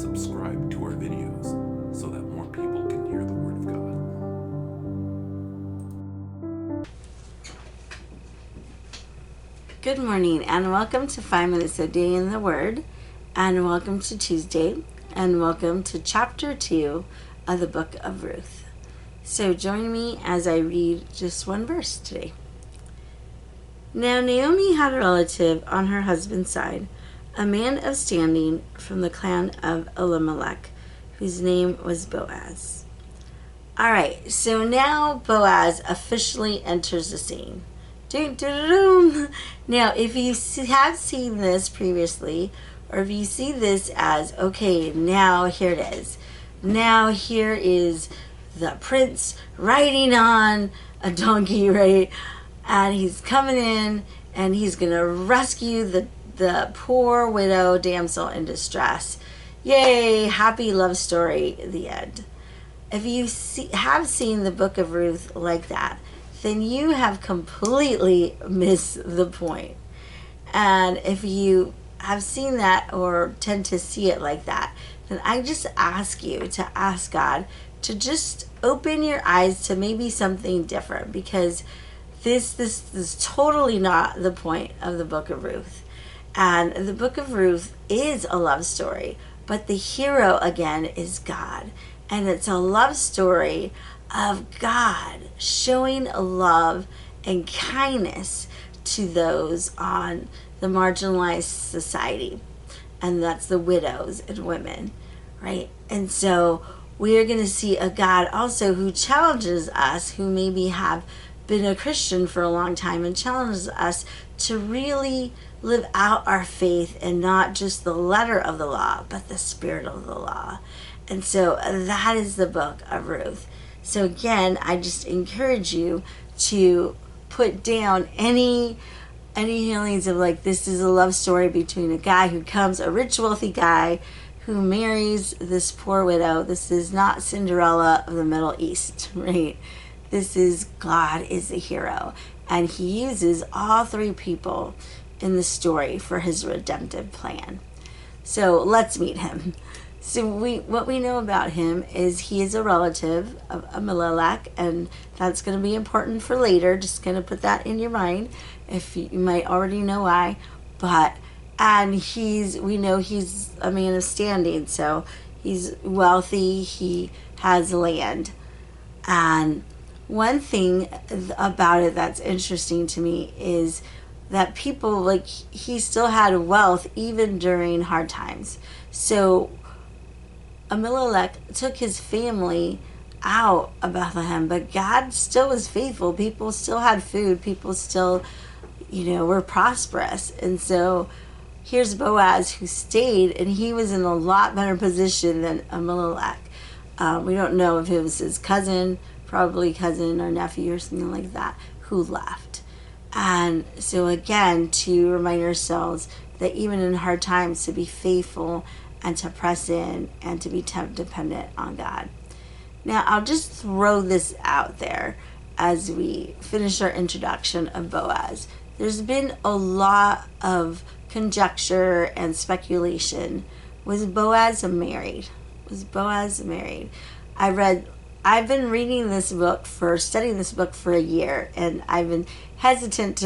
subscribe to our videos so that more people can hear the Word of God. Good morning and welcome to 5 Minutes a Day in the Word, and welcome to Tuesday, and welcome to chapter 2 of the book of Ruth. So join me as I read just one verse today. Now Naomi had a relative on her husband's side, a man of standing from the clan of Elimelech, whose name was Boaz. Alright, so now Boaz officially enters the scene. Now, if you have seen this previously, or if you see this as, okay, now here it is. Now here is the prince riding on a donkey, right? And he's coming in and he's going to rescue the poor widow damsel in distress. Yay, happy love story, the end. If you have seen the book of Ruth like that, then you have completely missed the point. And if you have seen that or tend to see it like that, then I just ask you to ask God to just open your eyes to maybe something different, because this is totally not the point of the book of Ruth. And the book of Ruth is a love story, but the hero again is God. And it's a love story of God showing love and kindness to those on the marginalized society. And that's the widows and women, right? And so we are going to see a God also who challenges us, who maybe have been a Christian for a long time, and challenges us to really live out our faith and not just the letter of the law, but the spirit of the law. And so that is the book of Ruth. So again, I just encourage you to put down any feelings of like, this is a love story between a guy who comes, a rich, wealthy guy who marries this poor widow. This is not Cinderella of the Middle East, right? This is God is the hero. And he uses all three people in the story for his redemptive plan. So let's meet him. So what we know about him is he is a relative of Elimelech, and that's going to be important for later. Just going to put that in your mind, if you might already know why. And we know he's a man of standing, so he's wealthy, he has land. And one thing about it that's interesting to me is that people, like, he still had wealth even during hard times. So Elimelech took his family out of Bethlehem, but God still was faithful. People still had food. People still, were prosperous. And so here's Boaz, who stayed, and he was in a lot better position than Elimelech. We don't know if it was his cousin, probably cousin or nephew or something like that, who left. And so again, to remind ourselves that even in hard times, to be faithful and to press in and to be dependent on God. Now, I'll just throw this out there as we finish our introduction of Boaz. There's been a lot of conjecture and speculation. Was Boaz married? I've been studying this book for a year, and I've been hesitant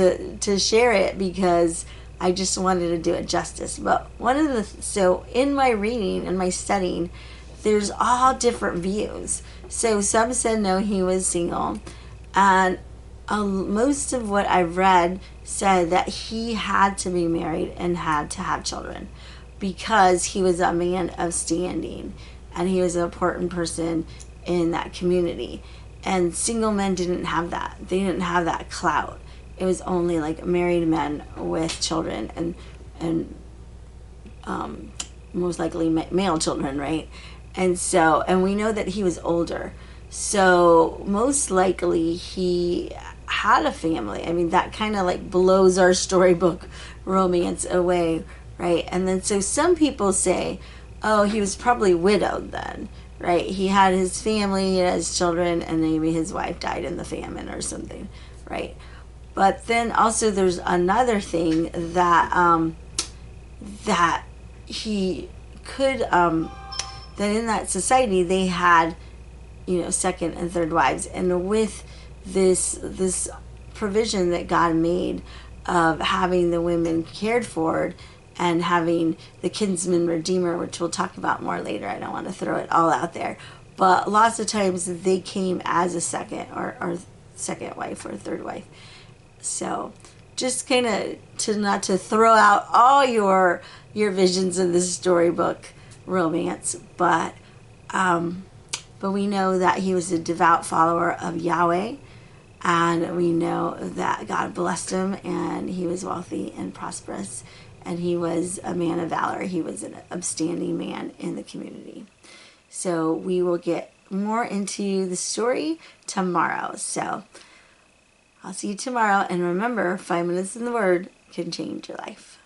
to share it because I just wanted to do it justice. But so in my reading and my studying, there's all different views. So some said no, he was single, and most of what I've read said that he had to be married and had to have children because he was a man of standing and he was an important person in that community. And single men didn't have that. They didn't have that clout. It was only like married men with children and most likely male children, right? And we know that he was older. So most likely he had a family. I mean, that kind of like blows our storybook romance away, right? And then so some people say, oh, he was probably widowed then, right? He had his family, he had his children, and maybe his wife died in the famine or something, right? But then also there's another thing that that he could that in that society they had, second and third wives. And with this provision that God made of having the women cared for and having the kinsman redeemer, which we'll talk about more later. I don't want to throw it all out there. But lots of times they came as a second or second wife or third wife. So just kind of to not to throw out all your visions of this storybook romance, but we know that he was a devout follower of Yahweh, and we know that God blessed him, and he was wealthy and prosperous, and he was a man of valor. He was an upstanding man in the community. So we will get more into the story tomorrow. So I'll see you tomorrow. And remember, 5 minutes in the Word can change your life.